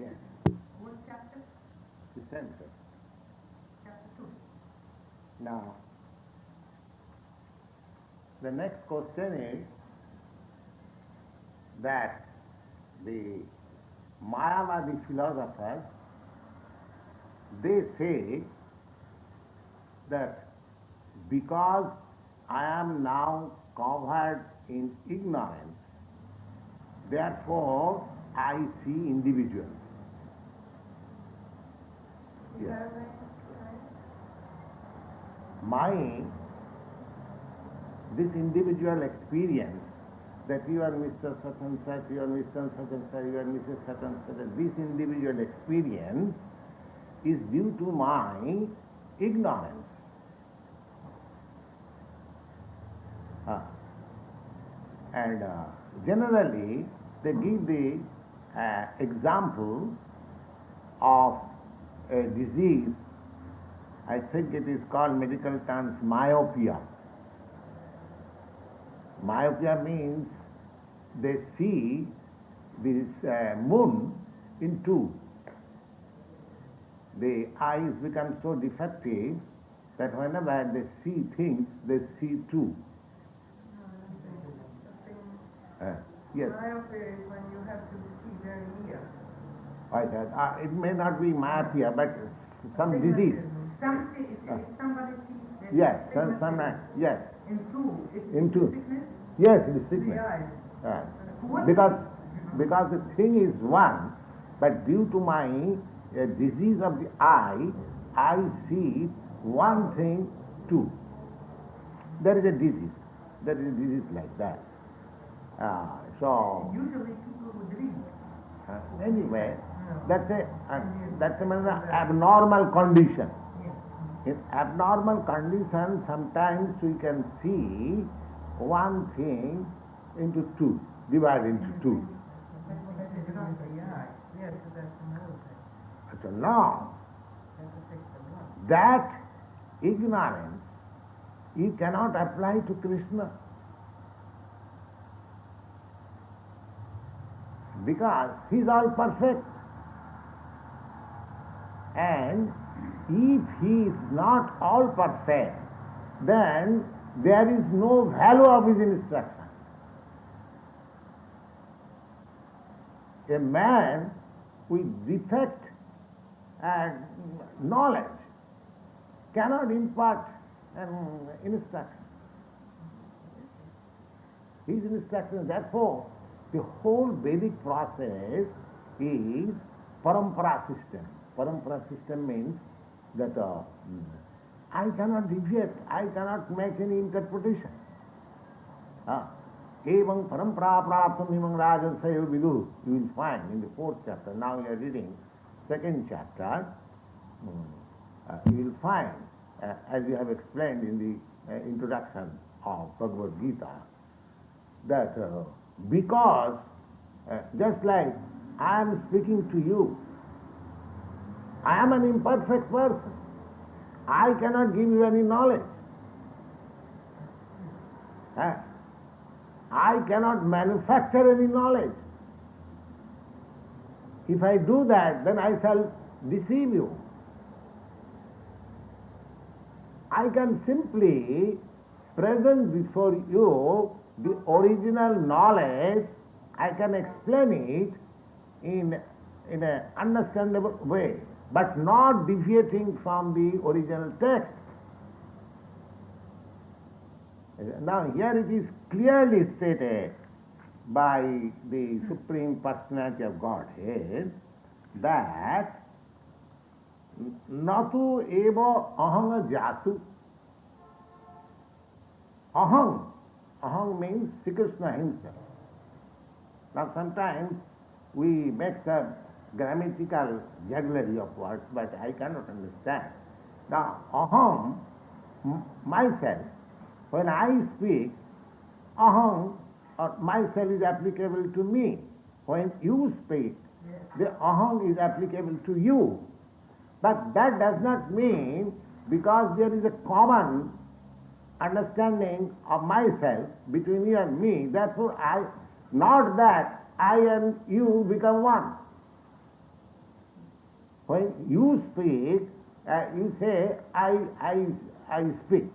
Yes. What chapter? The center. Chapter 2. Now, the next question is that the Mayavadi philosophers, they say that because I am now covered in ignorance, therefore I see individuals. Yes. This individual experience that you are Mr. Such and such, you are Mr. Such and such, you are Mrs. Such and such, this individual experience is due to my ignorance. And generally they give the example of a disease, I think it is called medical terms myopia. Myopia means they see this moon in two. The eyes become so defective that whenever they see things, they see two. Yes. Myopia is when you have to see very near. I said, it may not be myopia, but some disease. If somebody sees yes, yes. In two, in two. Sickness? Yes, it is sickness. The eyes. Because the thing is one, but due to my disease of the eye, I see one thing two. There is a disease. There is a disease like that. So usually people would read. Anyway, that's a abnormal condition. In abnormal condition, sometimes we can see one thing into two, divided into two. So now, that ignorance you cannot apply to Krishna. Because he is all perfect. And if he is not all perfect, then there is no value of his instruction. A man with defect and knowledge cannot impart an instruction. His instruction, therefore, the whole Vedic process is parampara system. Parampara system means that I cannot deviate, I cannot make any interpretation. Evam parampara praptam himang rajan sayo vidu, you will find in the 4th chapter. Now you are reading 2nd chapter. You will find, as you have explained in the introduction of Bhagavad Gita, that because just like I am speaking to you, I am an imperfect person. I cannot give you any knowledge. I cannot manufacture any knowledge. If I do that, then I shall deceive you. I can simply present before you the original knowledge. I can explain it in an understandable way, but not deviating from the original text. Now here it is clearly stated by the Supreme Personality of Godhead that natu eva ahanga jatu. Ahang means Sri Krishna himself. Now sometimes we make some grammatical jugglery of words, but I cannot understand. Now aham, myself, when I speak, aham or myself is applicable to me. When you speak, the aham is applicable to you. But that does not mean because there is a common understanding of myself between you and me, therefore not that I and you become one. When you speak, you say, I speak.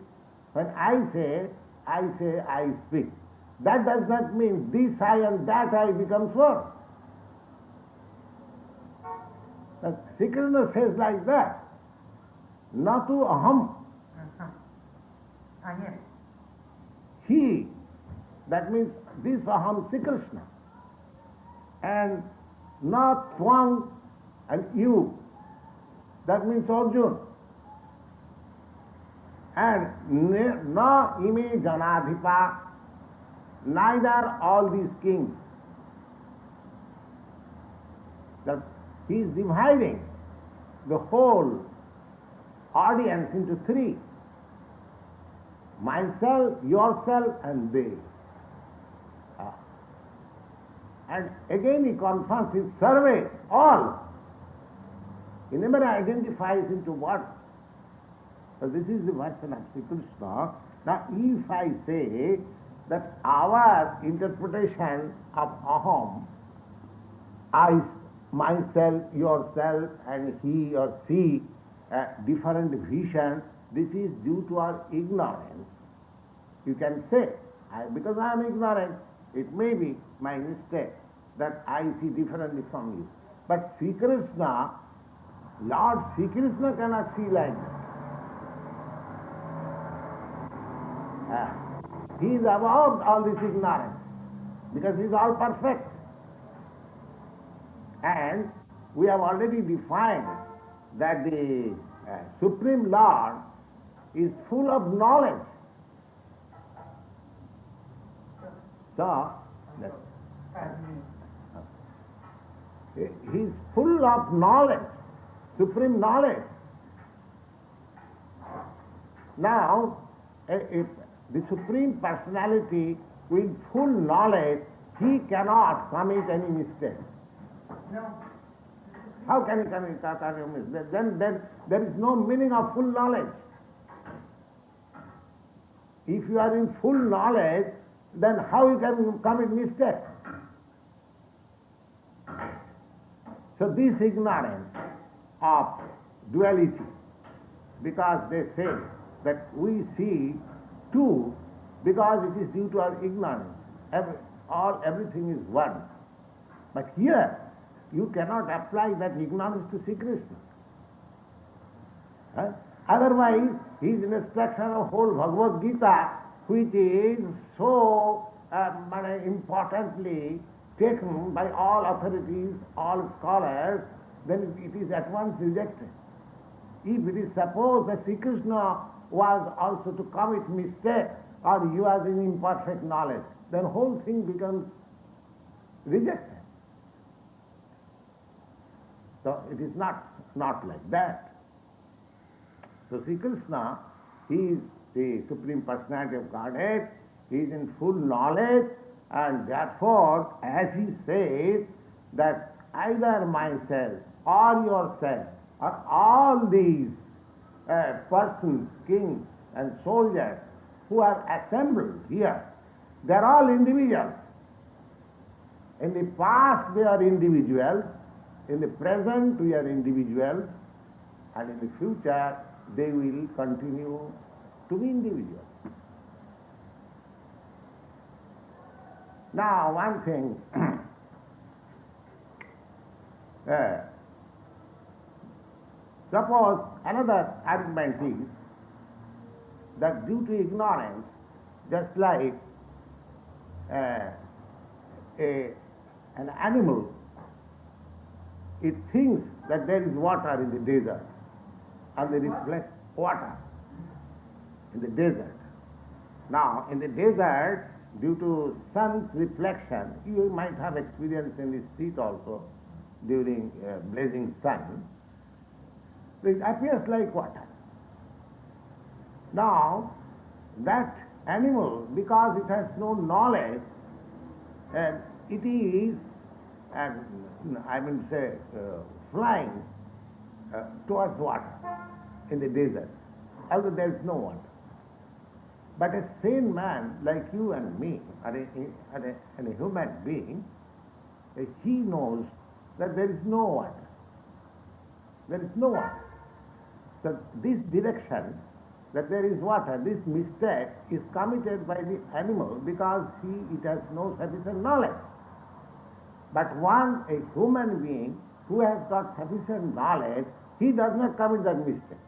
When I say, I speak. That does not mean this I and that I becomes one. Sri Krishna says like that. Natu aham. Yes. He, that means this aham Sri Krishna. And not Twang and you, that means Arjuna. And na ime janadhipa, neither all these kings. That he is dividing the whole audience into three. Myself, yourself, and they. And again he confirms his survey, all. He never identifies into what. So this is the version of Sri Krishna. Now if I say that our interpretation of aham, I, myself, yourself, and he or she, different vision, this is due to our ignorance. You can say, because I am ignorant, it may be my mistake that I see differently from you. But Sri Krishna, Lord Sri Krishna cannot see like that. He is above all this ignorance because he is all perfect. And we have already defined that the Supreme Lord is full of knowledge. So, he is full of knowledge, supreme knowledge. Now, if the Supreme Personality with full knowledge, he cannot commit any mistake. No. How can he commit any mistake? Then there is no meaning of full knowledge. If you are in full knowledge, then how you can commit mistake? So this ignorance of duality, because they say that we see two because it is due to our ignorance. Everything is one. But here, you cannot apply that ignorance to Sri Krishna. Otherwise, his instruction of whole Bhagavad Gita, which is so importantly taken by all authorities, all scholars, then it is at once rejected. If it is supposed that Sri Krishna was also to commit mistake or he was in imperfect knowledge, then whole thing becomes rejected. So it is not like that. So Sri Krishna, he is the Supreme Personality of Godhead, he is in full knowledge, and therefore, as he says, that either myself or yourself or all these persons, kings and soldiers who are assembled here, they are all individuals. In the past they are individuals, in the present we are individuals, and in the future they will continue to be individuals. Now one thing, suppose another argument is that due to ignorance, just like an animal, it thinks that there is water in the desert, and they reflect water in the desert. Now, in the desert, due to sun's reflection, you might have experienced in the street also during blazing sun, it appears like water. Now, that animal, because it has no knowledge, it is, flying towards water in the desert, although there is no water. But a sane man like you and me, and a human being, he knows that there is no water. There is no water. So this direction, that there is water, this mistake is committed by the animal because it has no sufficient knowledge. But a human being who has got sufficient knowledge, he does not commit that mistake.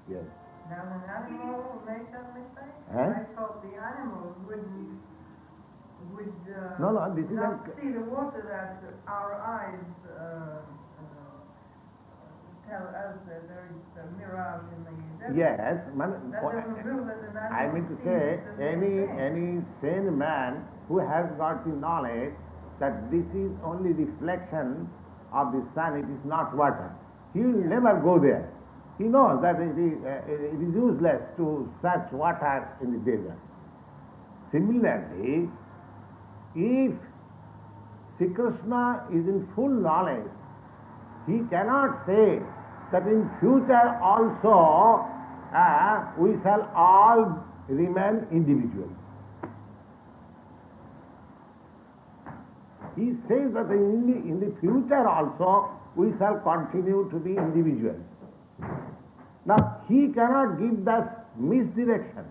Yes. Now an animal makes that mistake? Huh? I thought the animal would No, this is not see the water that our eyes tell us that there is a mirage in the desert. Yes, That doesn't prove that an animal I mean to sees say, the same thing. any sane man who has got the knowledge that this is only reflection of the sun, it is not water, he will never go there. He knows that it is useless to search water in the desert. Similarly, if Sri Krishna is in full knowledge, he cannot say that in future also we shall all remain individuals. He says that in the future also we shall continue to be individuals. Now, he cannot give that misdirection.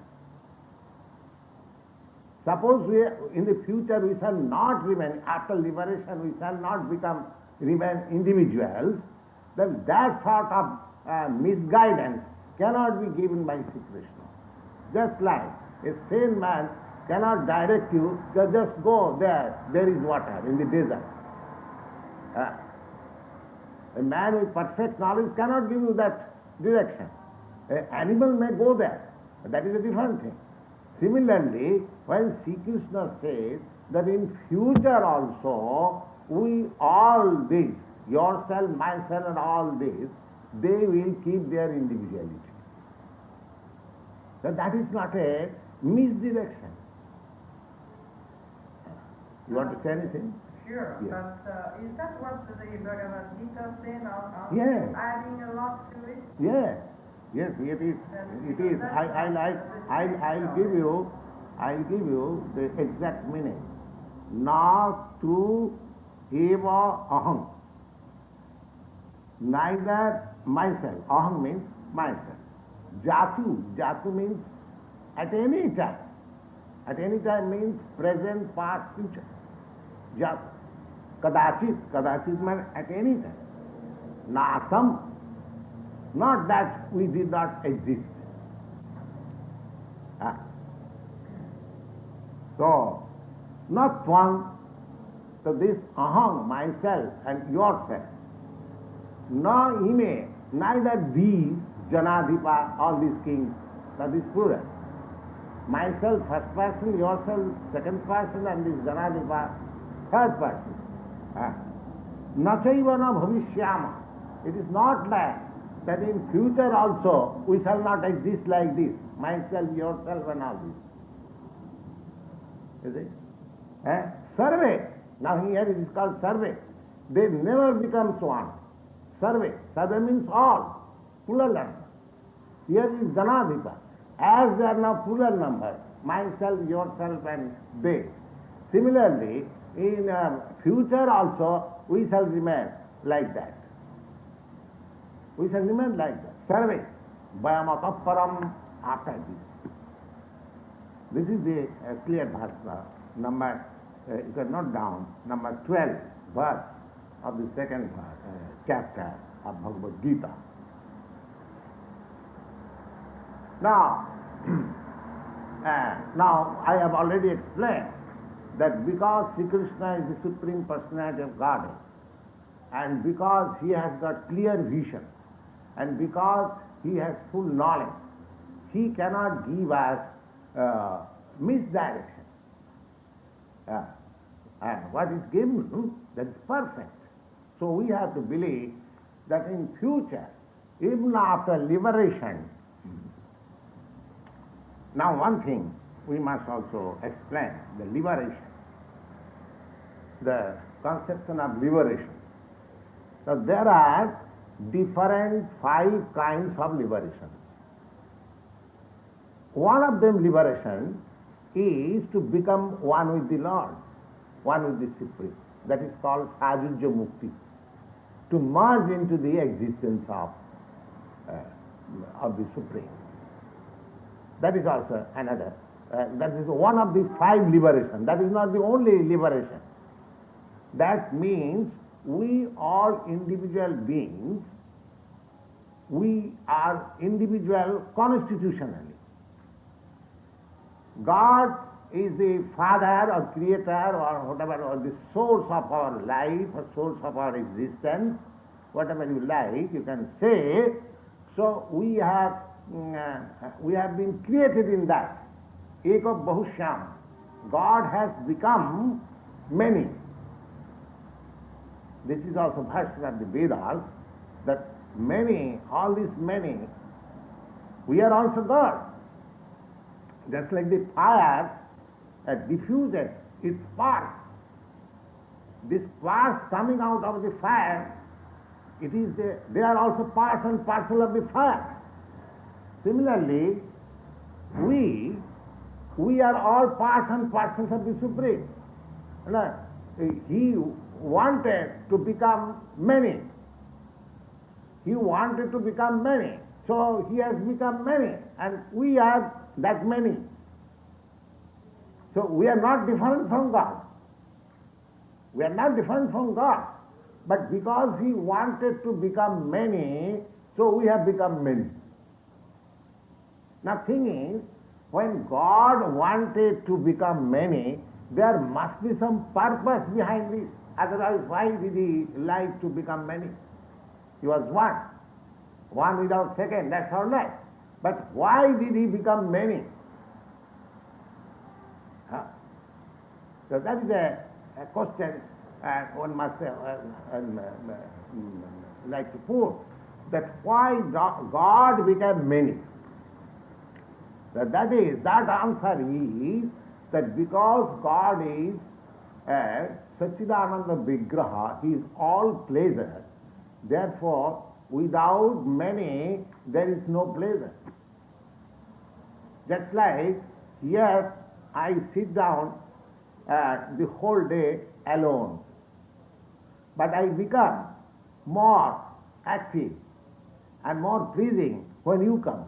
Suppose in the future we shall not remain, after liberation we shall not remain individuals, then that sort of misguidance cannot be given by Sri Krishna. Just like a sane man cannot direct you, just go there is water in the desert. A man with perfect knowledge cannot give you that direction. An animal may go there, but that is a different thing. Similarly, when Sri Krishna says that in future also, we all this, yourself, myself and all this, they will keep their individuality. So that is not a misdirection. You want to say anything? Sure, Yes. but is that what the Bhagavad Gita said? Yes. Adding a lot to it? Yes, yes, it is. It is. I'll give you the exact meaning. Na tu eva aham. Neither myself. Aham means myself. Jatu means at any time. At any time means present, past, future. Jatu. Kadachit means at any time. Nasam, not that we did not exist. So, not one, so this aham, myself and yourself, no ime, neither these, Janadhipa, all these kings, that is plural. Myself, first person, yourself, second person, and this Janadhipa, third person. Nachaiva na bhavishyama. It is not like that in future also we shall not exist like this, myself, yourself and all this. You see? Survey. Now here it is called survey. They never becomes one. Survey. Survey means all. Plural number. Here is Janadhipa. As they are now plural numbers, myself, yourself and they. Similarly, in future also we shall remain like that. We shall remain like that. Survey. Vayamata param after this. This is the clear bhasna, number, you can note down, number 12 verse of the second chapter of Bhagavad Gita. Now, now I have already explained that because Sri Krishna is the Supreme Personality of Godhead, and because he has got clear vision, and because he has full knowledge, he cannot give us misdirection. And what is given, that is perfect. So we have to believe that in future, even after liberation, now one thing we must also explain, the liberation, the conception of liberation. So there are different 5 kinds of liberation. One of them liberation is to become one with the Lord, one with the Supreme. That is called Sajujya Mukti. to merge into the existence of the Supreme. That is also another. That is one of the 5 liberations. That is not the only liberation. That means we are individual beings. We are individual constitutionally. God is the father or creator or whatever, or the source of our life or source of our existence, whatever you like, you can say. So we have been created in that. Eka Bahushyam. God has become many. This is also verse of the Vedas, that many, all these many, we are also God. Just like the fire diffuses its sparks. This sparks coming out of the fire, they are also part and parcel of the fire. Similarly, we are all parts and parcels of the Supreme. He wanted to become many. He wanted to become many. So he has become many, and we are that many. So we are not different from God. We are not different from God. But because he wanted to become many, so we have become many. Now thing is, when God wanted to become many, there must be some purpose behind this. Otherwise, why did he like to become many? He was one. One without second, that's all right. But why did he become many? So that is a question one must like to put, that why God became many. That answer is that because God is a Satchidananda Vigraha, he is all pleasure, therefore without many there is no pleasure. Just like here I sit down the whole day alone, but I become more active and more pleasing when you come.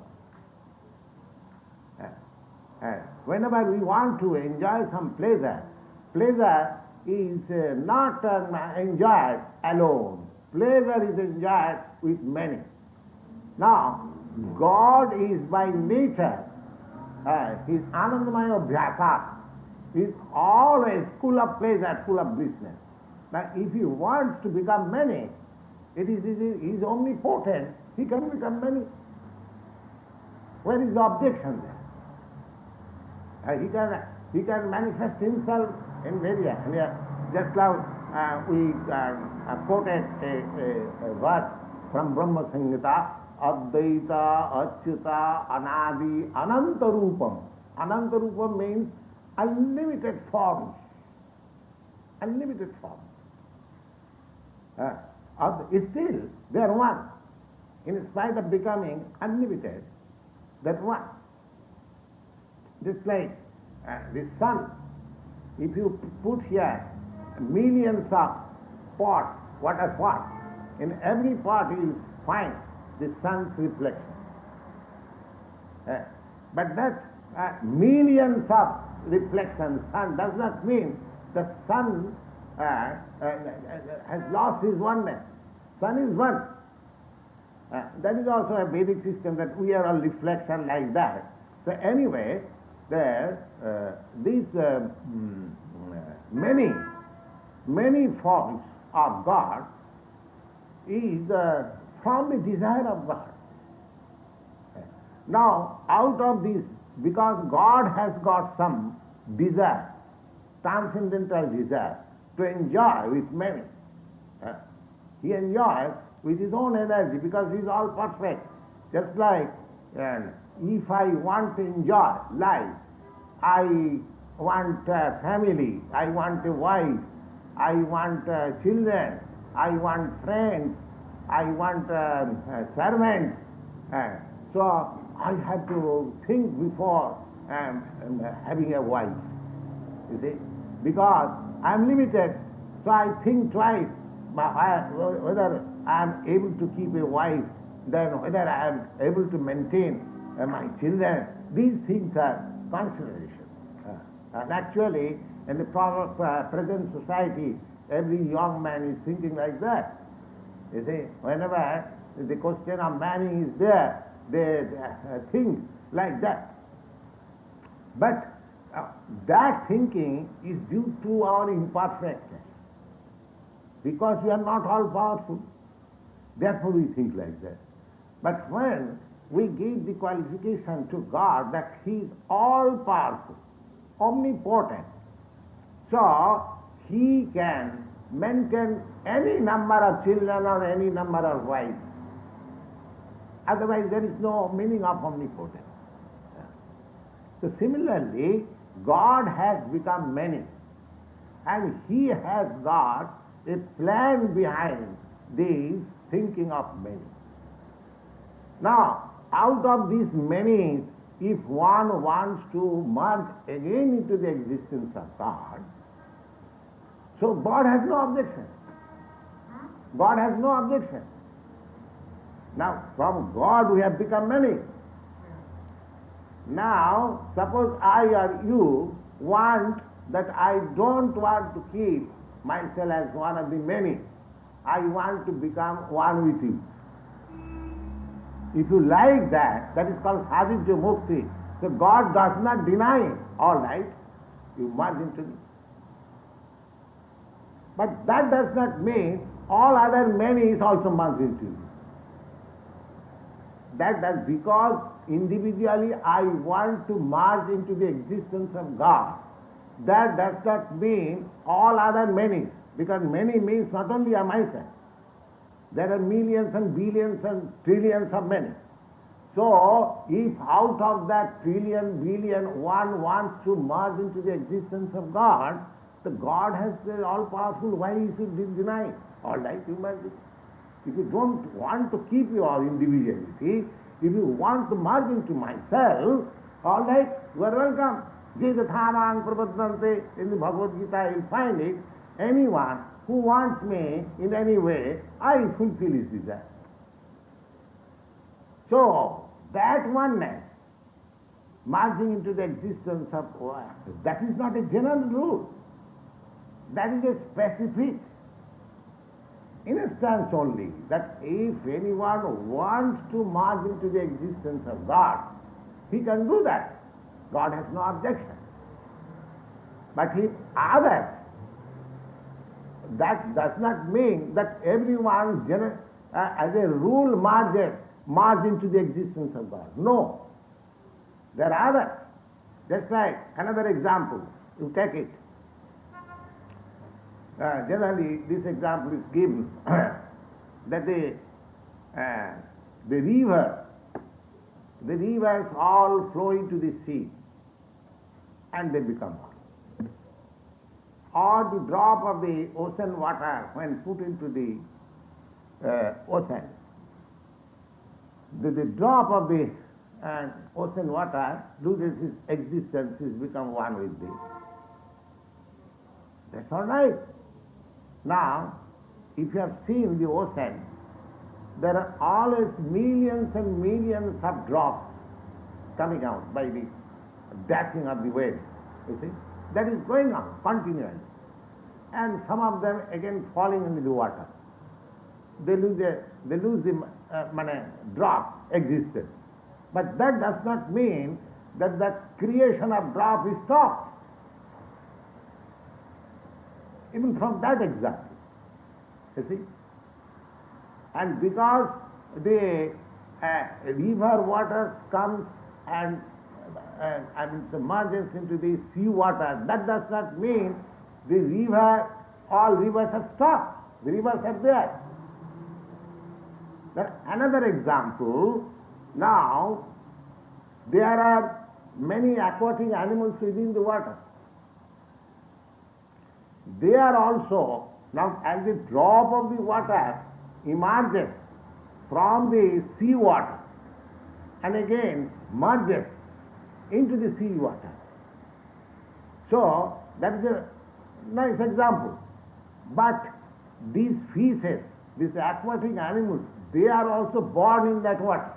Whenever we want to enjoy some pleasure, pleasure is not enjoyed alone. Pleasure is enjoyed with many. Now, God is by nature, He is Anandamaya Abhyasa. He is always full of pleasure, full of blissness. Now, if He wants to become many, He is omnipotent. He can become many. Where is the objection there? He can manifest himself in various. Just now we quoted a verse from Brahma Samhita, Advaita, Achyuta, Anadi, Ananta Rupam. Ananta Rupam means unlimited forms. Unlimited forms. Still, they are one. In spite of becoming unlimited, that one. Just like the sun, if you put here millions of pots, water pots, in every pot you will find the sun's reflection. But that millions of reflections, sun does not mean the sun has lost his oneness. Sun is one. That is also a Vedic system, that we are a reflection like that. So anyway, these many forms of God is from the desire of God. Now, out of this, because God has got some desire, transcendental desire, to enjoy with many, He enjoys with His own energy because He is all perfect. Just like if I want to enjoy life, I want a family, I want a wife, I want children, I want friends, I want servants. So I have to think before having a wife, you see. Because I am limited, so I think twice whether I am able to keep a wife, then whether I am able to maintain my children, these things are considerations. And actually, in the present society, every young man is thinking like that. You see, whenever the question of marrying is there, they think like that. But that thinking is due to our imperfectness. Because we are not all powerful, therefore we think like that. But when we give the qualification to God that He is all powerful, omnipotent, so He can maintain any number of children or any number of wives. Otherwise there is no meaning of omnipotence. So similarly, God has become many, and He has got a plan behind this thinking of many. Now, out of these many, if one wants to merge again into the existence of God, so God has no objection. God has no objection. Now, from God we have become many. Now, suppose I or you want that I don't want to keep myself as one of the many. I want to become one with you. If you like that, that is called sadhya mukti. So God does not deny it. All right, you merge into me. But that does not mean all other many is also merged into you. That's because individually I want to merge into the existence of God. That does not mean all other many, because many means not only a myself. There are millions and billions and trillions of many. So, if out of that trillion, billion, one wants to merge into the existence of God, the God has the all-powerful, why he should deny it? All right, you merge it. If you don't want to keep your individuality, if you want to merge into myself, all right, you are welcome. Jedhathamang prapaddante, in the Bhagavad Gita you'll find it. Anyone who wants me in any way, I fulfill his desire. So, that oneness, merging into the existence of God, that is not a general rule. That is a specific instance only, that if anyone wants to merge into the existence of God, he can do that. God has no objection. But if others, that does not mean that everyone as a rule merge into the existence of God. No. There are others. Just like another example, you take it. Generally, this example is given that the rivers all flow into the sea and they become one. Or the drop of the ocean water, when put into the ocean, the drop of the ocean water loses its existence, is become one with this. That's all right. Now, if you have seen the ocean, there are always millions and millions of drops coming out by the dashing of the waves. You see? That is going on continually. And some of them again falling into the water. They lose the drop existence. But that does not mean that the creation of drop is stopped. Even from that example, you see. And because the river water comes and submerges into the sea water, that does not mean the river, all rivers have stopped. The rivers are there. Then another example, now there are many aquatic animals within the water. They are also, now as the drop of the water emerges from the sea water and again merges into the sea water. So, that is a nice example. But these fishes, these aquatic animals, they are also born in that water.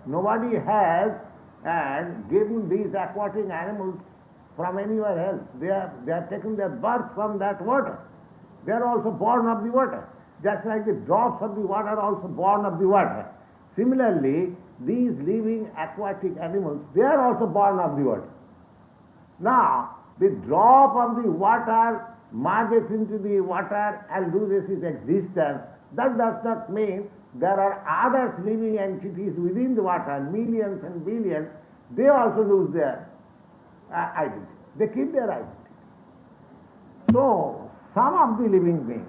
Nobody has given these aquatic animals from anywhere else. They have taken their birth from that water. They are also born of the water. Just like the drops of the water are also born of the water. Similarly, these living aquatic animals, they are also born of the water. Now, the drop of the water merges into the water and loses its existence. That does not mean there are other living entities within the water, millions and billions. They also lose their identity. They keep their identity. So, some of the living beings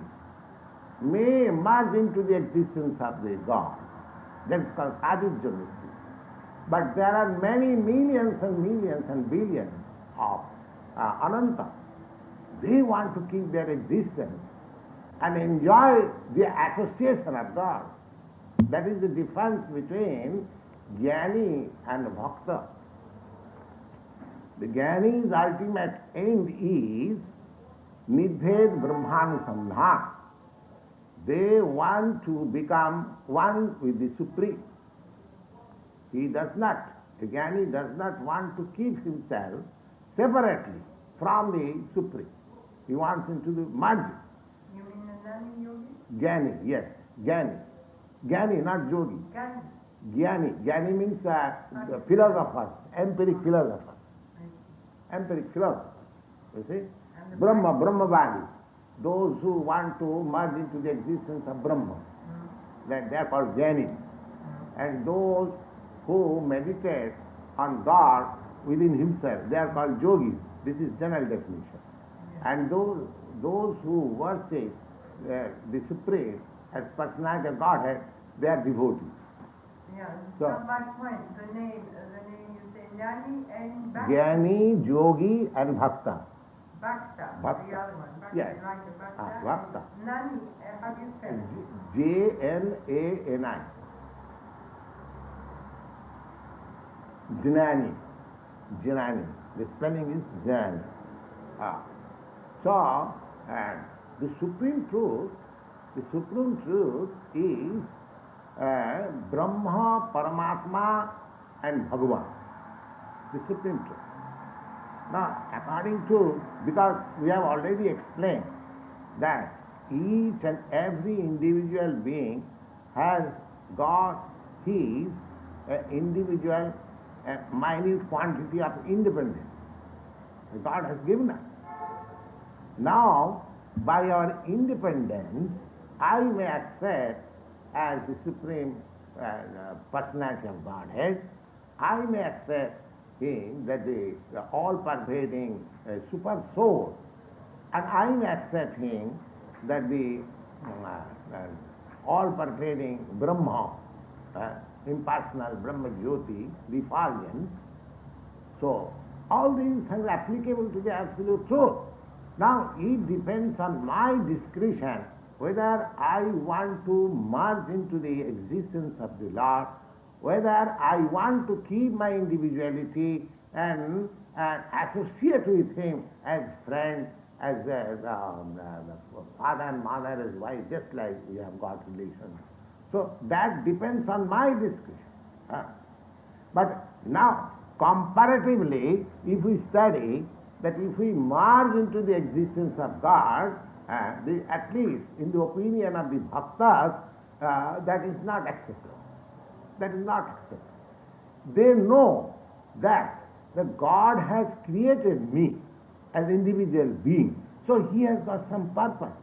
may merge into the existence of the God. That's called Adijjamiti. But there are many millions and millions and billions of Ananta. They want to keep their existence and enjoy the association of God. That is the difference between Jnani and Bhakta. The Jnani's ultimate end is Nidbhed Brahmanusandhan. They want to become one with the Supreme. He does not, the Jnani does not want to keep himself separately from the Supreme. He wants him to be merged. You mean the Jnani yogi? Jnani, yes, Jnani. Jnani, not yogi. Jnani. Jnani. Jnani means philosophers, empiric philosophers. Empiric philosophers, you see. Brahmavadi. Those who want to merge into the existence of Brahma. That they are called Jnani. And those who meditate on God within himself, they are called yogis. This is general definition. And those who worship the Supreme as personality of Godhead, they are devotees. Yeah, so my point, the name you say Jnani and Bhakta. Jnani, yogi and Bhakta. Bhakta, Bhakta. the other one. Bhakta, Yes. like the Bhakta. Bhakta. Nani, how do you spell it? Jnani. Jnani. Jnani. The spelling is Jnani. So, the Supreme Truth is Brahma, Paramatma and Bhagavan. The Supreme Truth. Now, according to, because we have already explained that each and every individual being has got his individual minute quantity of independence. God has given us. Now, by our independence, I may accept as the Supreme Personality of Godhead, I may accept him that the all-pervading super soul, and I may accept him that the all-pervading Brahma, impersonal Brahma Jyoti, the effulgence. So, all these are applicable to the Absolute Truth. Now, it depends on my discretion whether I want to merge into the existence of the Lord, whether I want to keep my individuality and associate with him as friend, as father and mother, as wife, just like we have got relations. So that depends on my discretion. But now, comparatively, if we study that if we merge into the existence of God, at least in the opinion of the bhaktas, that is not acceptable. That is not acceptable. They know that the God has created me as individual being, so he has got some purpose.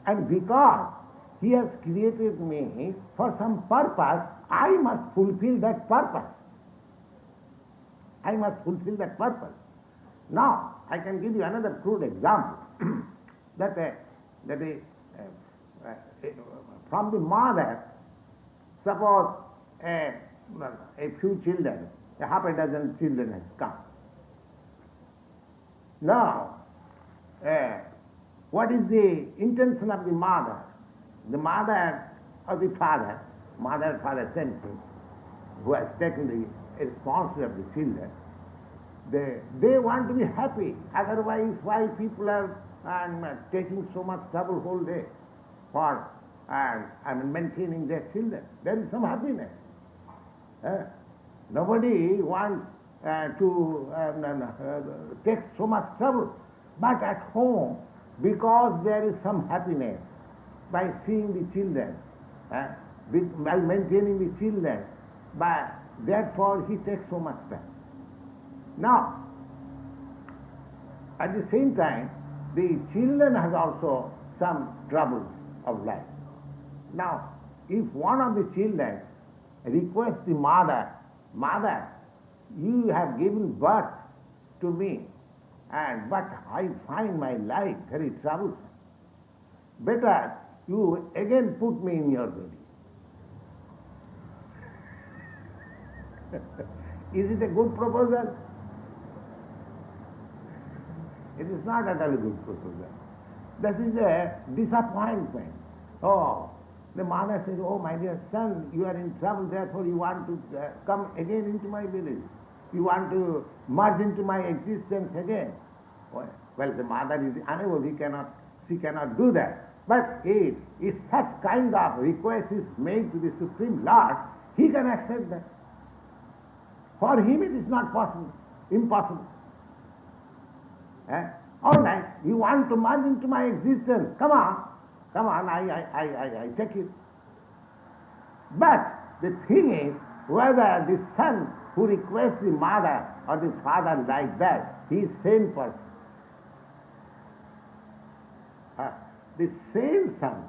And because he has created me for some purpose, I must fulfill that purpose. I must fulfill that purpose. Now, I can give you another crude example. From the mother, suppose a few children, half a dozen children has come. Now, what is the intention of the mother? The mother or the father, mother, father, same thing, who has taken the responsibility of the children, they want to be happy. Otherwise, why people are and taking so much trouble whole day for maintaining their children. There is some happiness. Nobody wants to take so much trouble. But at home, because there is some happiness by seeing the children, by maintaining the children, therefore he takes so much time. Now, at the same time, the children has also some troubles of life. Now, if one of the children requests the mother, "Mother, you have given birth to me, but I find my life very troublesome. Better you again put me in your belly." Is it a good proposal? It is not at all a good proposal. This is a disappointment. Oh, the mother says, "Oh, my dear son, you are in trouble, therefore you want to come again into my village. You want to merge into my existence again." Well, the mother is unable, she cannot do that. But if such kind of request is made to the Supreme Lord, he can accept that. For him it is not possible, impossible. All right, you want to merge into my existence, come on, I take it. But the thing is, whether the son who requests the mother or the father like that, he is sane person. The sane son,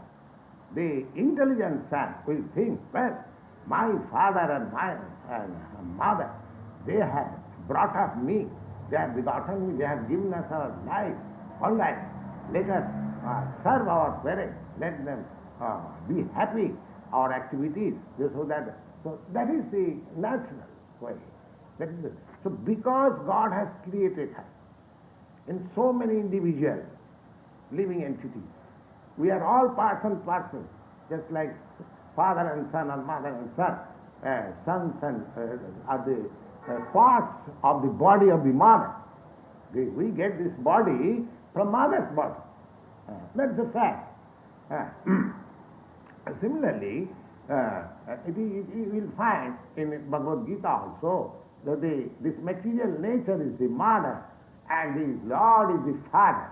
the intelligent son will think, well, my father and my mother, they have brought up me, they have begotten me, they have given us our life. All right, let us serve our parents, let them be happy, our activities, so that is the natural way. So because God has created us in so many individual living entities, we are all parts and parcels, just like father and son or mother and son. Sons and are the parts of the body of the mother. We get this body from mother's body. That's a fact. Similarly, you will find in Bhagavad Gita also that this material nature is the mother and the Lord is the father.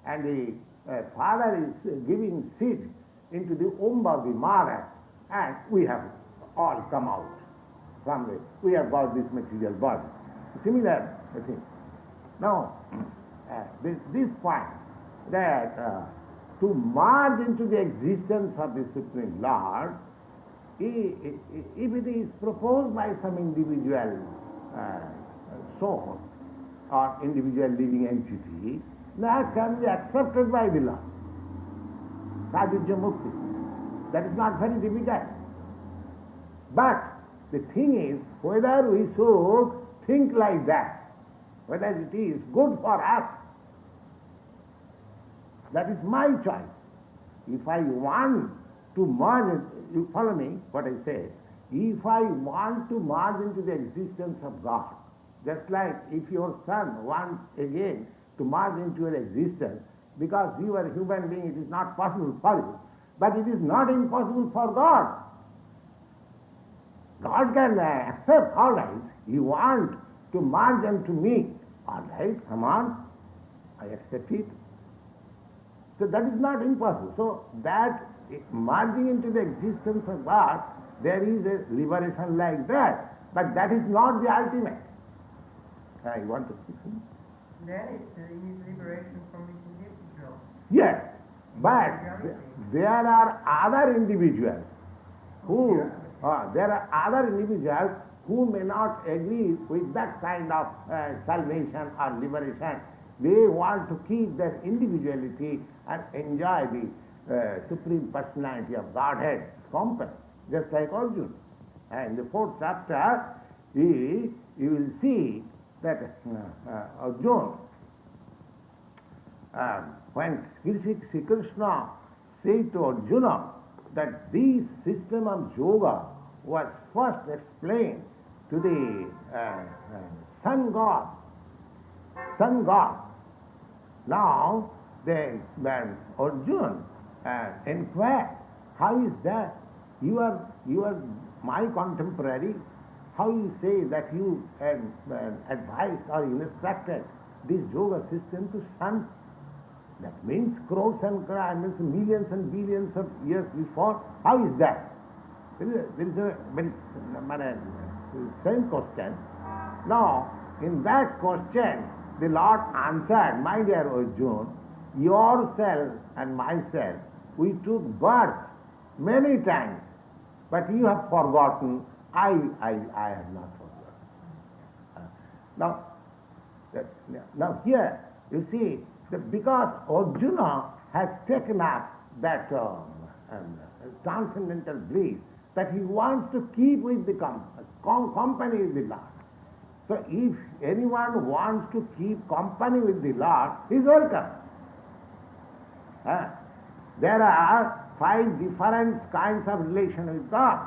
And the father is giving seed into the womb of the mother, and we have all come out from we have got this material body. Similar thing. Now, this point that to merge into the existence of the Supreme Lord, if it is proposed by some individual soul or individual living entity, that can be accepted by the Lord. Sadhya Mukti. That is not very difficult. But the thing is, whether we should think like that, whether it is good for us, that is my choice. If I want to merge, you follow me what I say? If I want to merge into the existence of God, just like if your son wants again to merge into your existence, because you are a human being, it is not possible for you, but it is not impossible for God. God can accept, all right, you want to merge into me, all right, come on, I accept it. So that is not impossible. So that merging into the existence of God, there is a liberation like that, but that is not the ultimate. You want to speak? Then it needs liberation from the individual. Yes, but there are other individuals who may not agree with that kind of salvation or liberation. They want to keep their individuality and enjoy the Supreme Personality of Godhead company, just like Arjuna. And in the 4th chapter, you will see that Arjuna, when Sri Krishna said to Arjuna that this system of yoga was first explained to the sun god, Now, Arjuna inquired, how is that? You are my contemporary. How you say that you advised or instructed this yoga system to sons? That means crores and crores, millions and billions of years before. How is that? There is a very same question. Now, in that question, the Lord answered, my dear Arjuna, yourself and myself, we took birth many times, but you have forgotten. I have not forgotten. Now here, you see, that because Arjuna has taken up that transcendental bliss, that he wants to keep with the company with the Lord. So if anyone wants to keep company with the Lord, he is welcome. There are 5 different kinds of relation with God.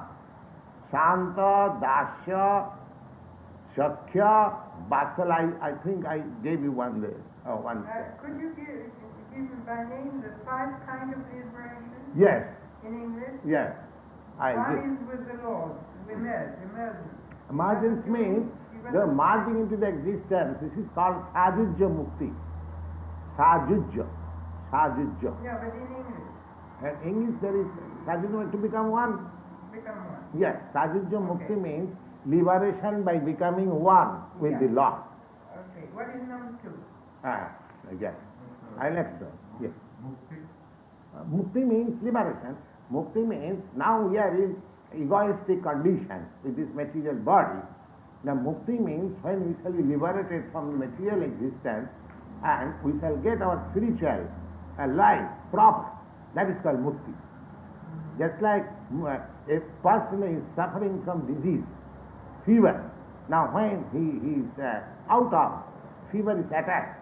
Shanta, Dasya, Shakya, Vatsalya. I think I gave you one there. Could you give by name the 5 kind of liberation? Yes. In English? Yes. One is with the Lord, emergence. Emergence means the merging into the existence. This is called Sajujya Mukti. Sajujya. Yeah, but in English? In English there is Sajujya to become one. Become one. Yes, Sajujya Mukti means liberation by becoming one with the Lord. Okay, what is number 2? Yes. I'll explain. Yes. Mukti means liberation. Mukti means now we are in egoistic condition with this material body. Now mukti means when we shall be liberated from the material existence and we shall get our spiritual life proper. That is called mukti. Just like a person is suffering from disease, fever. Now when he is out of fever is attacked,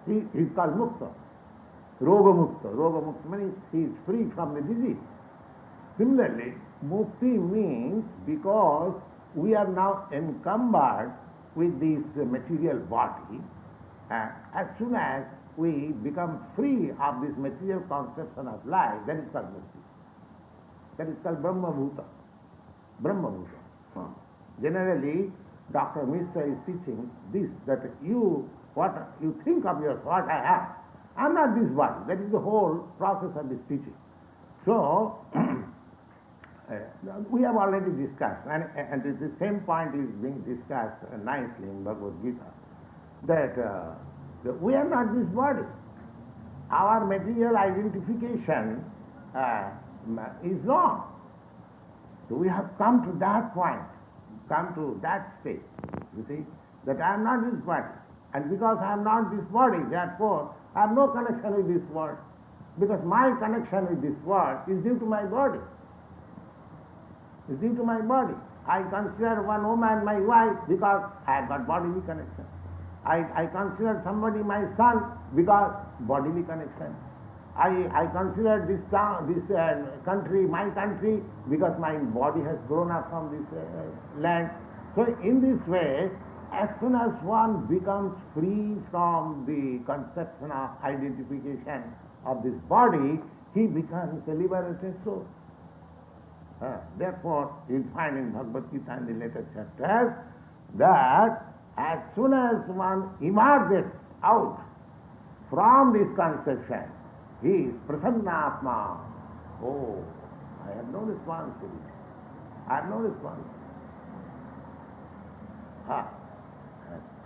he is called mukta. Roga mukta. Roga mukta means he is free from the disease. Similarly, mukti means because we are now encumbered with this material body, as soon as we become free of this material conception of life, that is called mukti. That is called Brahma Bhuta. Brahma Bhuta. Generally, Dr. Mishra is teaching this, that what you think of yourself, what I am. I am not this body. That is the whole process of this teaching. So, we have already discussed, and the same point is being discussed nicely in Bhagavad Gita, that we are not this body. Our material identification is wrong. So we have come to that point, come to that state, you see, that I am not this body. And because I am not this body, therefore, I have no connection with this world. Because my connection with this world is due to my body. It's due to my body. I consider one woman my wife because I have got bodily connection. I consider somebody my son because bodily connection. I consider this town, this country my country because my body has grown up from this land. So in this way, as soon as one becomes free from the conception of identification of this body, he becomes a liberated soul. Therefore, you find in Bhagavad Gita in the later chapters that as soon as one emerges out from this conception, he is prasannatma. Oh, I have no responsibility. I have no responsibility.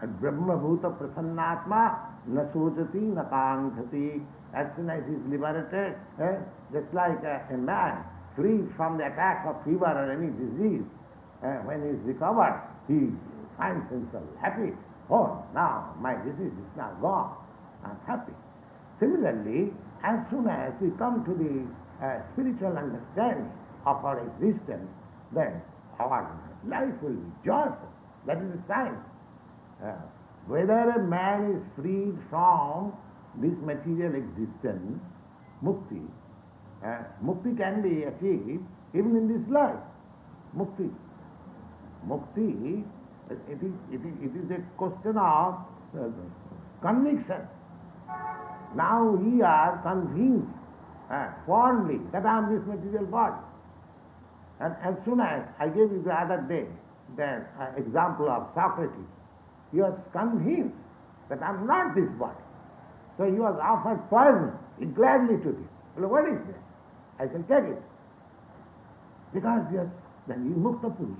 And Brahma Bhuta prasannatma na sojati na kankhati. As soon as he is liberated, just like a man freed from the attack of fever or any disease, when he is recovered, he finds himself happy. Oh, now my disease is now gone. I am happy. Similarly, as soon as we come to the spiritual understanding of our existence, then our life will be joyful. That is the sign. Whether a man is freed from this material existence, mukti, mukti can be achieved even in this life. Mukti. Mukti, it is a question of conviction. Now we are convinced fondly that I am this material body. And as soon as I gave you the other day the example of Socrates, he was convinced that I am not this body. So he was offered poison. He gladly took it. Well, what is this? I can take it. Because yes, then he is Mukta Purush.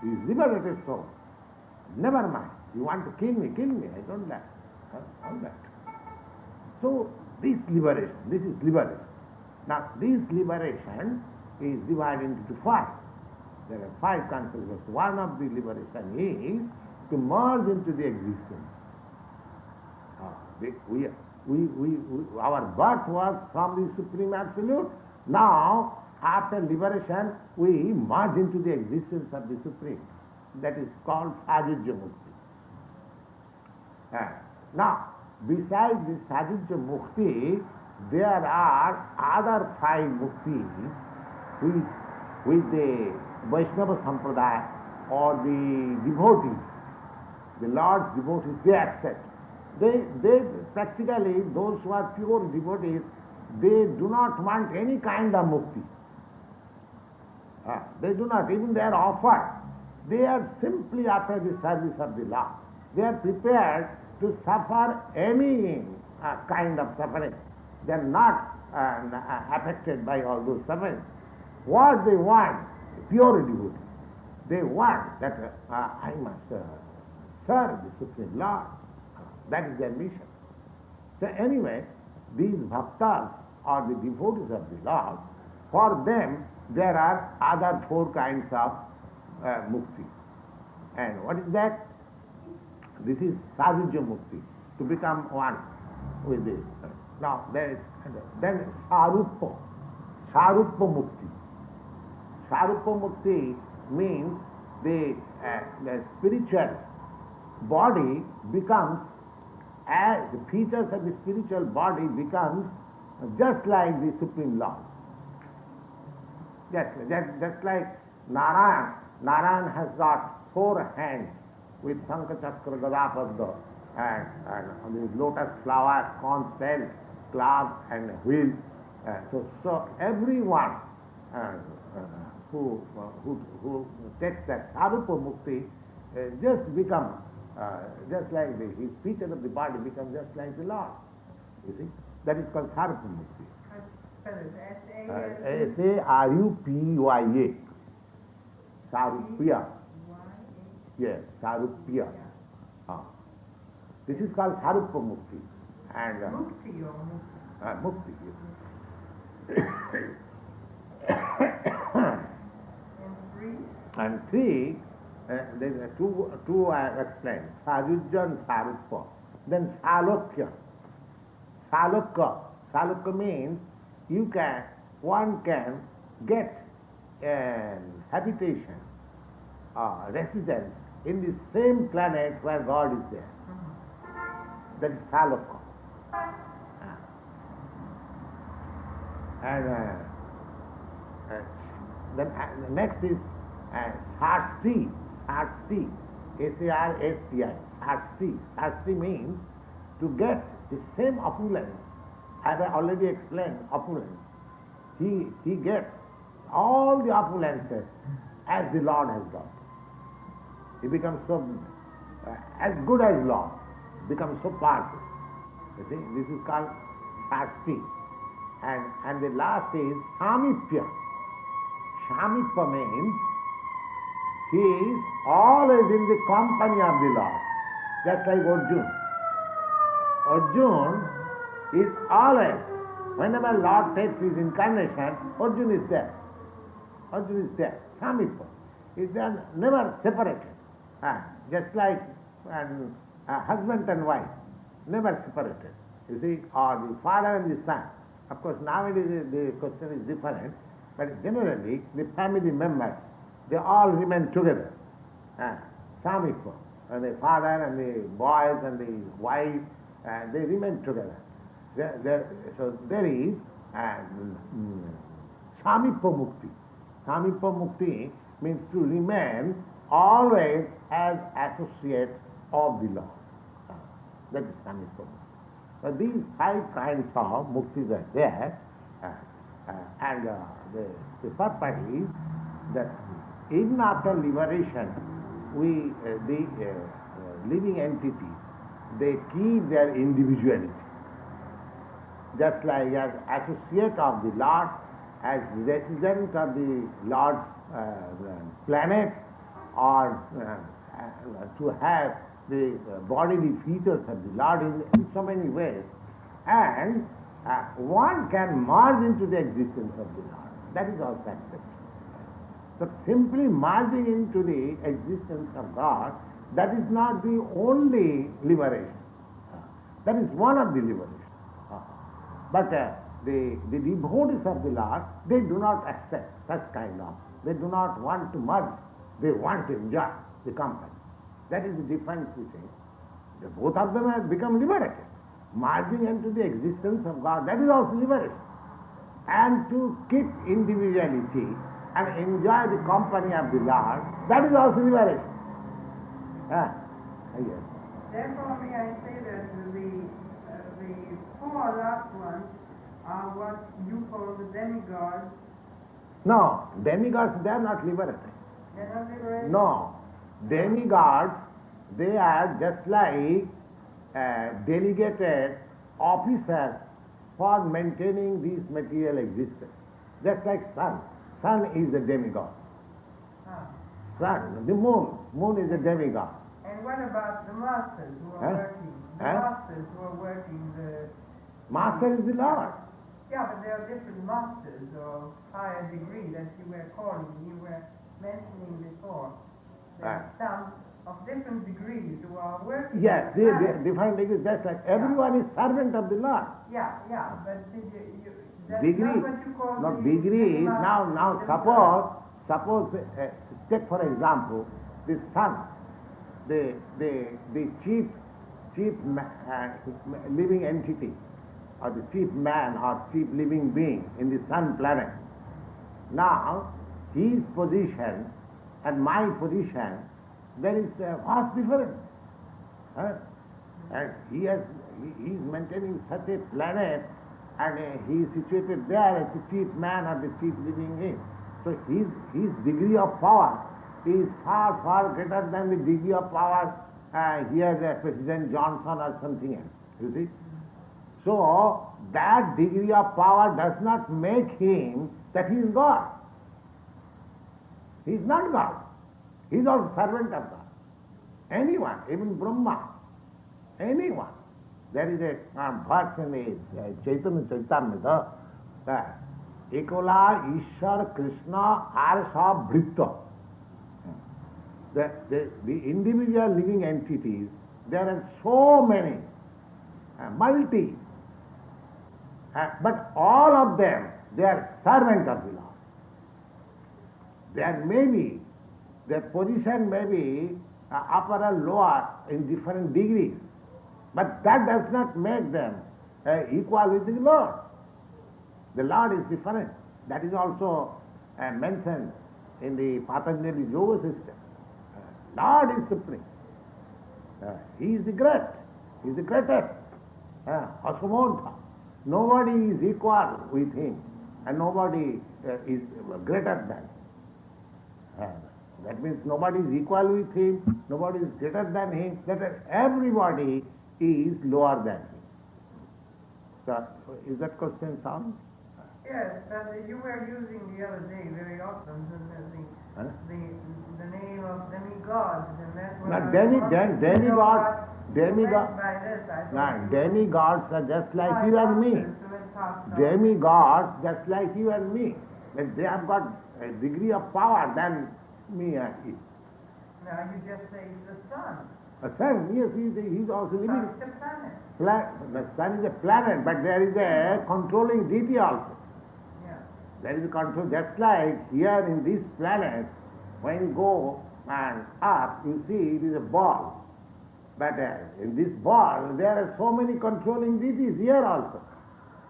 He is liberated soul. Never mind. You want to kill me, kill me. I don't like all that. So this liberation, this is liberation. Now this liberation is divided into five. There are five concepts. One of the liberation is to merge into the existence. Our birth was from the Supreme Absolute. Now, after liberation, we merge into the existence of the Supreme. That is called Sajujya Mukti. Now, besides this Sajujya Mukti, there are other five muktis which the Vaishnava Sampradaya or the devotees, the Lord's devotees, they accept. They practically, those who are pure devotees, they do not want any kind of mukti. They do not, even they are offered. They are simply after the service of the Lord. They are prepared to suffer any kind of suffering. They are not affected by all those sufferings. What they want, pure devotee, they want that I must serve the Supreme Lord. That is their mission. So anyway, these bhaktas or the devotees of the Lord, for them there are other four kinds of mukti. And what is that? This is Sajujya Mukti, to become one with this. Now there is then Saruppa Mukti. Saruppa Mukti means the spiritual body becomes, as the features of the spiritual body becomes just like the Supreme Lord. Just like Narayan. Narayan has got four hands with Shankha Chakra Gada Padma and the lotus flower, conch shell, club and wheel. So everyone who takes that Sarupa Mukti just become just like his features of the body become just like the Lord. You see? That is called Sarupa Mukti. S-A-R-U-P-Y-A. Sarupya. Yes, Sarupya. This is called Sarupa Mukti. And Mukti or Mukti? Mukti. And three, there are two I have explained. Sajujya and Sarupa. Then Salokya. Salokya means one can get habitation, residence in the same planet where God is there. That is Salokya. And then next is Sarsti. Sarsti. S-A-R-S-T-I. Sarsti. Sarsti means to get the same opulence. As I already explained, opulence. He gets all the opulences as the Lord has got. He becomes so as good as Lord, becomes so powerful. You see, this is called Sarsti. And the last is Samipya. Samipya means he is always in the company of the Lord, just like Arjuna. Arjuna is always, whenever Lord takes his incarnation, Arjuna is there. Arjuna is there. Samipya. They are never separated. Just like husband and wife, never separated. You see, or the father and the son. Of course, nowadays the question is different, but generally the family members, they all remain together. Samipya. And the father and the boys and the wife, they remain together. So there is Samipya Mukti. Samipya Mukti means to remain always as associate of the Lord. That is Samipya Mukti. So these 5 kinds of muktis are there, and the purpose is that even after liberation, the living entities, they keep their individuality. Just like as associate of the Lord, as resident of the Lord's planet, or to have the bodily features of the Lord in so many ways, and one can merge into the existence of the Lord. That is also accepted. So simply merging into the existence of God, that is not the only liberation. That is one of the liberations. But the devotees of the Lord, they do not accept such kind of. They do not want to merge. They want to enjoy the company. That is the difference between. Both of them have become liberated. Merging into the existence of God, that is also liberation. And to keep individuality and enjoy the company of the Lord, that is also liberation. Yes. Therefore, may I say that the 4 last ones are what you call the demigods. No, demigods, they are not liberated. They are not liberated? No. Demigods, they are just like delegated officers for maintaining this material existence. Just like sun. Sun is a demigod. Sun, the moon. Moon is a demigod. And what about the masters who are working? The masters who are working the... Master is the Lord. Yeah, but there are different masters of higher degree that you were calling, you were mentioning before. There are some of different degrees who are working. Yes, they different degrees. Just like everyone is servant of the Lord. Yeah, but that's degree, not what you call not the degree. master. Now suppose take for example the sun, the chief living entity, or the chief man or chief living being in the sun planet. Now, his position and my position, there is a vast difference. And he is maintaining such a planet, and he is situated there as the chief man or the chief living being. So his degree of power is far, far greater than the degree of power here President Johnson or something else. You see? So, that degree of power does not make him that he is God. He is not God. He is also servant of God. Anyone, even Brahma, anyone. There is a verse in the Chaitanya Charitamrita that Ekola Ishar Krishna Arsa Bhritta. The individual living entities, there are so many, multi. But all of them, they are servant of the Lord. There may be, their position may be upper or lower in different degrees, but that does not make them equal with the Lord. The Lord is different. That is also mentioned in the Patanjali Yoga system. Lord is supreme. He is the great. He is the greatest. Asumantha. Nobody is equal with him, and nobody is greater than him. That means nobody is equal with him, nobody is greater than him, that everybody is lower than him. So, is that question sound? Yes, you were using the other day very often the name of demigods, and that's what demigods are just like you and me. Demigods just like you and me. But they have got a degree of power than me and he. Now you just say it's the sun. A sun, yes, he's also living. The sun is a planet. The sun is a planet, but there is a controlling deity also. There is a control, just like here in this planet, when you go and up, you see it is a ball. But in this ball, there are so many controlling deities here also.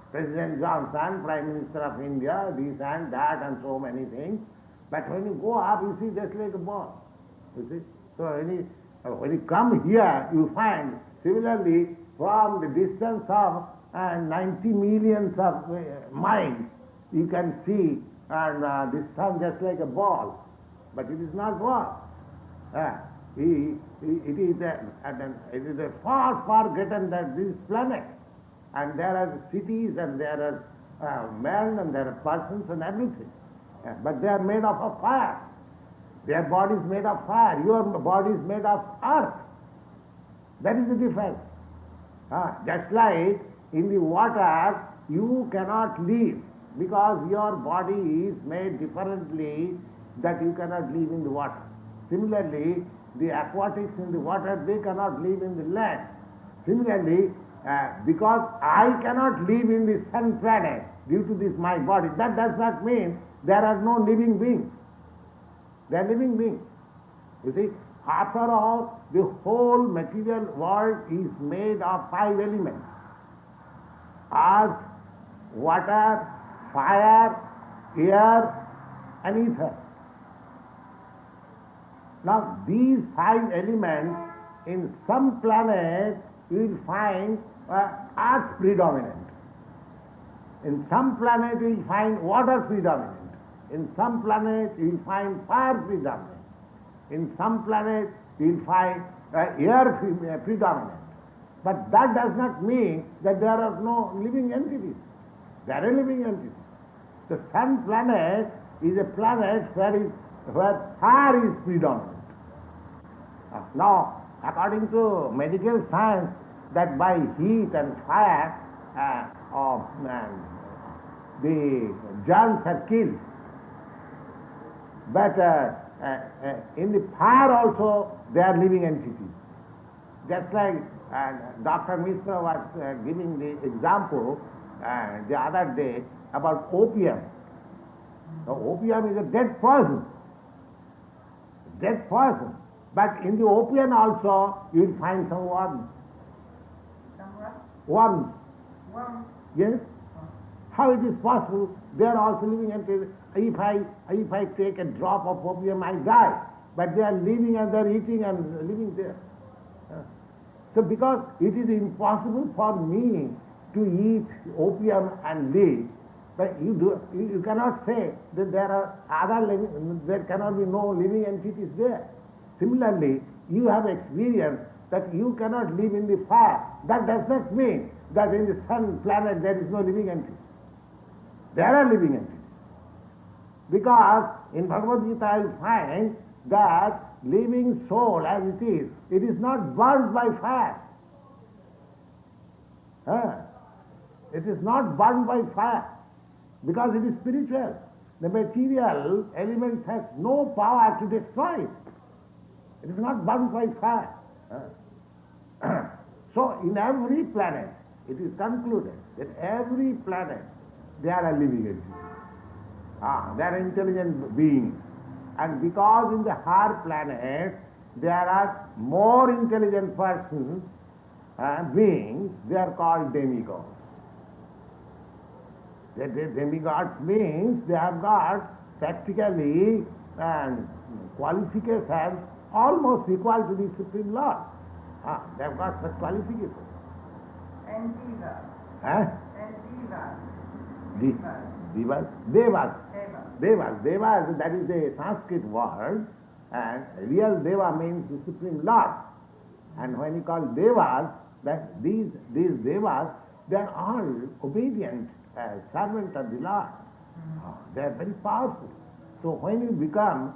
President Johnson, Prime Minister of India, this and that and so many things. But when you go up, you see just like a ball. You see? So when you come here, you find similarly from the distance of 90 millions of miles, you can see the sun just like a ball, but it is not ball. It is a far, far greater than this planet. And there are cities and there are men and there are persons and everything. But they are made of fire. Their body is made of fire. Your body is made of earth. That is the difference. Just like in the water, you cannot live because your body is made differently that you cannot live in the water. Similarly, the aquatics in the water, they cannot live in the land. Similarly, because I cannot live in the sun planet due to this my body, that does not mean there are no living beings. They are living beings. You see, after all, the whole material world is made of 5 elements: earth, water, fire, air, and ether. Now, these 5 elements, in some planets, you will find earth predominant. In some planets, you will find water predominant. In some planets, you will find fire predominant. In some planets, you will find air predominant. But that does not mean that there are no living entities. There are living entities. The sun planet is a planet where fire is predominant. Now, according to medical science, that by heat and fire, the germs are killed. But in the fire also, they are living entities. Just like Dr. Mishra was giving the example the other day about opium. Now, opium is a dead poison. Dead poison. But in the opium also, you will find some worms. Some what? Worms. Worms? Yes? How it is possible? They are also living entities. If I take a drop of opium, I die. But they are living and they are eating and living there. So because it is impossible for me to eat opium and live, but you cannot say that there cannot be no living entities there. Similarly, you have experienced that you cannot live in the fire. That does not mean that in the sun planet there is no living entity. There are living entities. Because in Bhagavad Gita you find that living soul as it is not burned by fire. It is not burned by fire because it is spiritual. The material element has no power to destroy it. It is not burned by fire. So in every planet, it is concluded that every planet there are living entities. There are intelligent beings. And because in the higher planets there are more intelligent persons, beings, they are called demigods. The demigods means they have got practically qualifications almost equal to the Supreme Lord. They have got such qualifications. And divas. And divas. Devas. Devas, that is the Sanskrit word, and real Deva means the Supreme Lord. And when you call Devas, that these Devas, they are all obedient servants of the Lord. They are very powerful. So when you become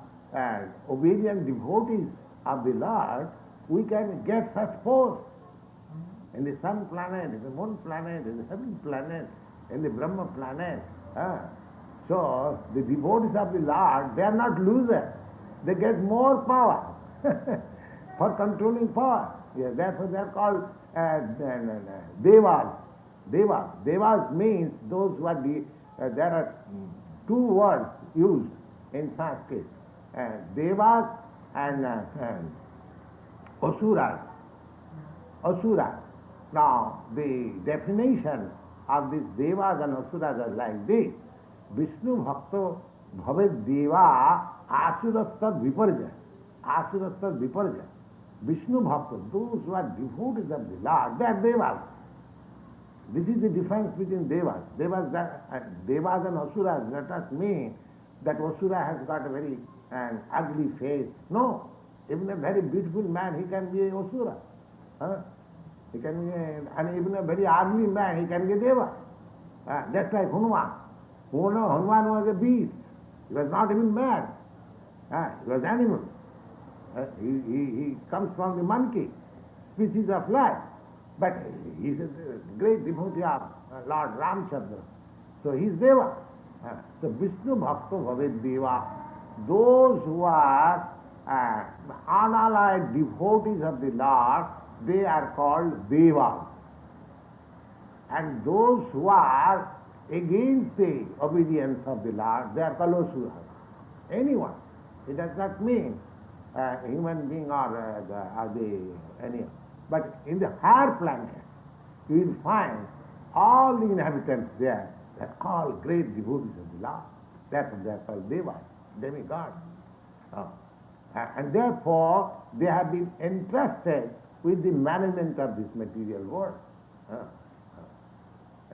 obedient devotees of the Lord, we can get such posts. In the sun planet, in the moon planet, in the heaven planet, in the Brahma planet. So the devotees of the Lord, they are not losers. They get more power for controlling power. Yes, therefore they are called Devas. Devas means those who are there are 2 words used in Sanskrit. Devas and Asuras. Asuras. Now the definition of these Devas and Asuras are like this. Vishnu Bhakto Bhavet Deva Asurastad Viparja. Asurastad Viparja. Vishnu Bhakta, those who are devotees of the Lord, they are Devas. This is the difference between Devas. Devas and Asuras let us mean that Asura has got a very ugly face. No. Even a very beautiful man, he can be a Asura. He can be and even a very ugly man, he can be a Deva. Just like Hanuman. Hanuman was a beast. He was not even man. He was animal. He comes from the monkey, species of life. But he is a great devotee of Lord Ramchandra. So he is Deva. So Vishnu Bhakta Bhavet Deva. Those who are unallied devotees of the Lord, they are called Devas. And those who are against the obedience of the Lord, they are called Asuras. Anyone. It does not mean human being or anyone. But in the higher planet, you will find all the inhabitants there, they are called great devotees of the Lord. Therefore they are called Devas, demigods. And therefore they have been entrusted with the management of this material world.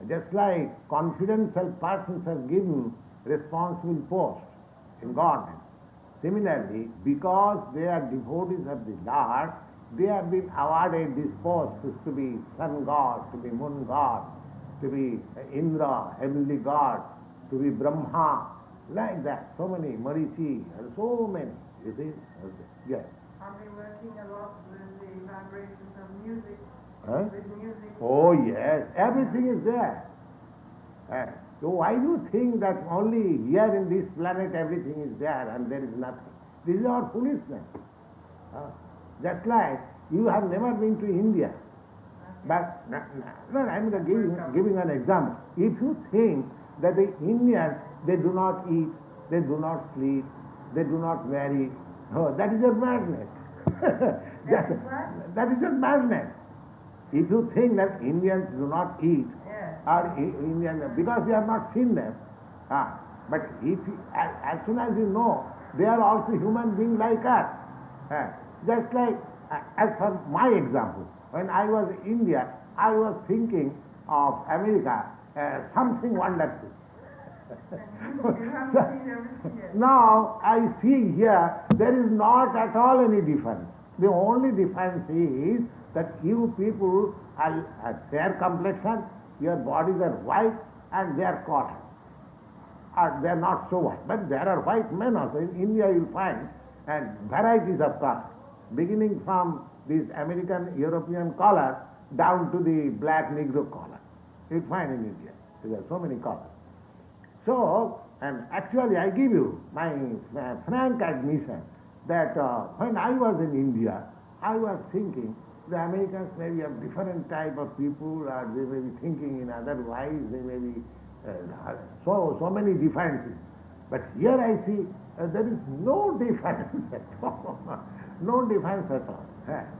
Just like confidential persons are given responsible posts in government, similarly, because they are devotees of the Lord, they have been awarded these posts to be sun god, to be moon god, to be Indra, heavenly god, to be Brahma, like that. So many, Marichi, and so many. You see? Yes. Are they working a lot with the vibrations of music? Huh? With music? Oh yes, everything is there. So why do you think that only here in this planet everything is there and there is nothing? This is our foolishness. Just like you have never been to India. But I'm giving an example. If you think that the Indians, they do not eat, they do not sleep, they do not marry, that is a madness. That is a madness. If you think that Indians do not eat, or Indian, because you have not seen them, but if as soon as you know, they are also human beings like us. Just like, as for my example, when I was in India, I was thinking of America something wonderful. Now I see here, there is not at all any difference. The only difference is that you people are fair complexion, your bodies are white and they are cotton. Or they are not so white, but there are white men also. In India you will find varieties of color, beginning from this American European color down to the black Negro color. You will find in India. There are so many colors. So, and actually I give you my frank admission that when I was in India, I was thinking the Americans may be a different type of people, or they may be thinking in other ways, they may be so many differences. But here I see there is no difference at all. No difference at all.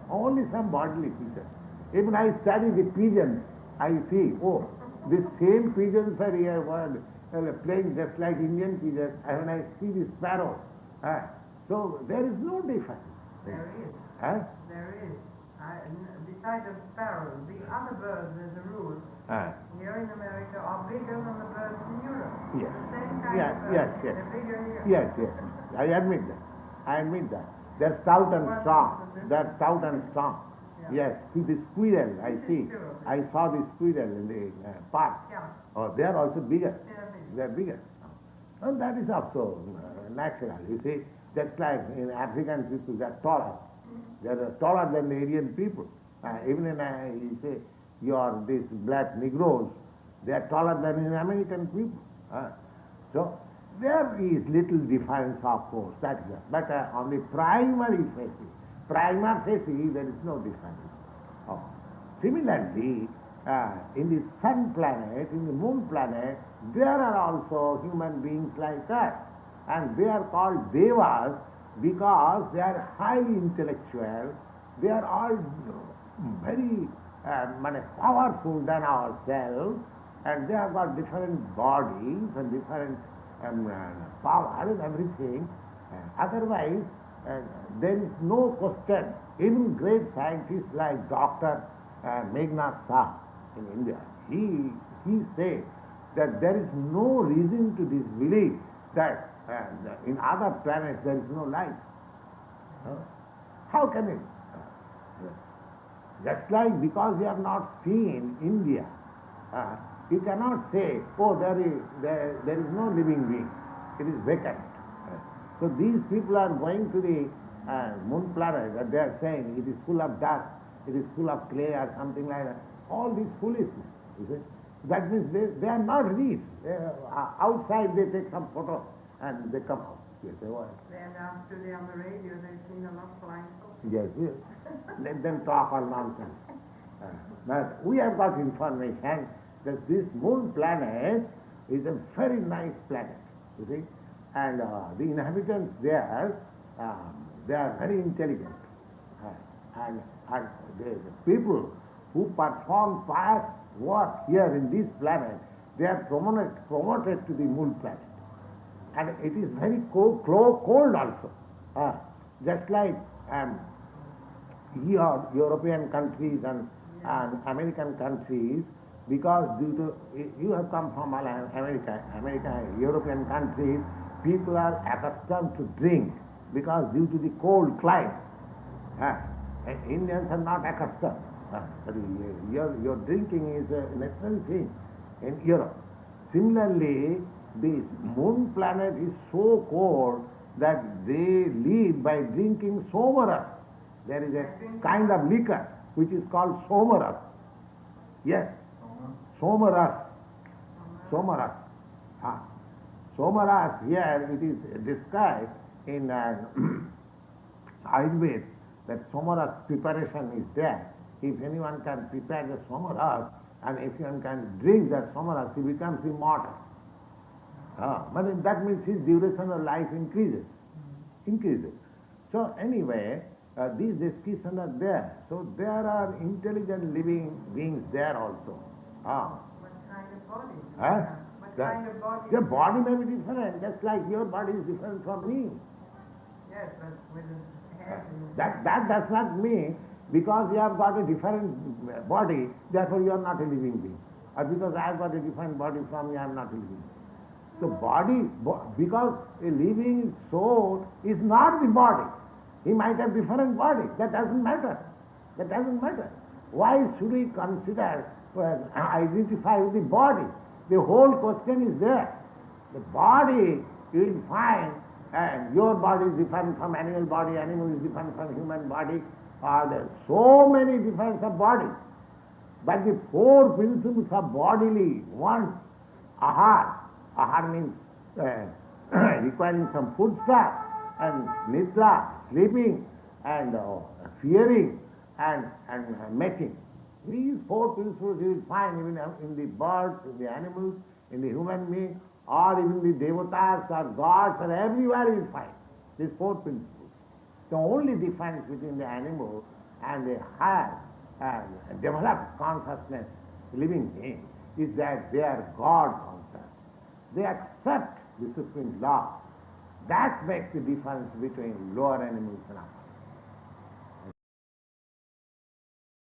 Only some bodily features. Even I study the pigeons, I see, oh, the same pigeons are here playing just like Indian pigeons, and when I see the sparrow, so there is no difference. There is. There is. Besides the sparrows, the other birds, as a rule, here in America are bigger than the birds in Europe. Yes. The same kind of birds. Yes. They're bigger here. Yes. I admit that. They're stout and strong. Yeah. Yes. See the squirrel, I see. I saw the squirrel in the park. Yeah. Oh, they are also bigger. They're bigger. And that is also natural. You see, just like in African people, they are taller. They are taller than the Aryan people. Even in, you say, these black Negroes, they are taller than in American people. So there is little difference, of course, that is it. But on the primary facie, there is no difference. Similarly, in the sun planet, in the moon planet, there are also human beings like us. And they are called Devas because they are highly intellectual. They are all very powerful than ourselves, and they have got different bodies and different power and everything. Otherwise, there is no question. Even great scientists like Dr. Meghnad Shah in India, he said that there is no reason to disbelieve that in other planets there is no life. How can it? Just like because you have not seen India, you cannot say, oh, there is no living being. It is vacant. So these people are going to the moon planet, and they are saying it is full of dust, it is full of clay or something like that. All this foolishness, you see. That means they are not rich. Outside they take some photo and they come out. Yes, they are. Then today on the radio they've seen a lot of flying saucers. Yes, yes. Let them talk all nonsense. But we have got information that this moon planet is a very nice planet, you see. And the inhabitants there, they are very intelligent. And the people who perform pious work here in this planet, they are promoted to the moon planet. And it is very cold also. Just like European countries and American countries, because due to, you have come from America, European countries, people are accustomed to drink because due to the cold climate. Indians are not accustomed. Your drinking is a natural thing in Europe. Similarly, this moon planet is so cold that they live by drinking somaras. There is a kind of liquor which is called somaras. Yes, somaras. Somaras. Somaras, here it is described in Ayurveda that somaras preparation is there. If anyone can prepare the somaras and if anyone can drink that somaras, he becomes immortal. But that means his duration of life increases. So anyway, these descriptions are there. So there are intelligent living beings there also. What kind of body? What kind of body? Your body may be different, just like your body is different from me. Yes, but with a head. That does not mean because you have got a different body, therefore you are not a living being. Or because I have got a different body from you, I am not a living being. So because a living soul is not the body. He might have different body. That doesn't matter. Why should we consider, identify with the body? The whole question is there. The body, you will find, and your body is different from animal body, animal is different from human body. There are so many differences of bodies. But the four principles of bodily wants, ahar means requiring some food stuff, and nidra, sleeping, and fearing, and mating. These four principles you will find even in the birds, in the animals, in the human being, or even the devatas or gods, or everywhere you will find these four principles. The only difference between the animal and the higher developed consciousness living being is that they are God conscious. They accept the supreme law. That makes the difference between lower animals and upper.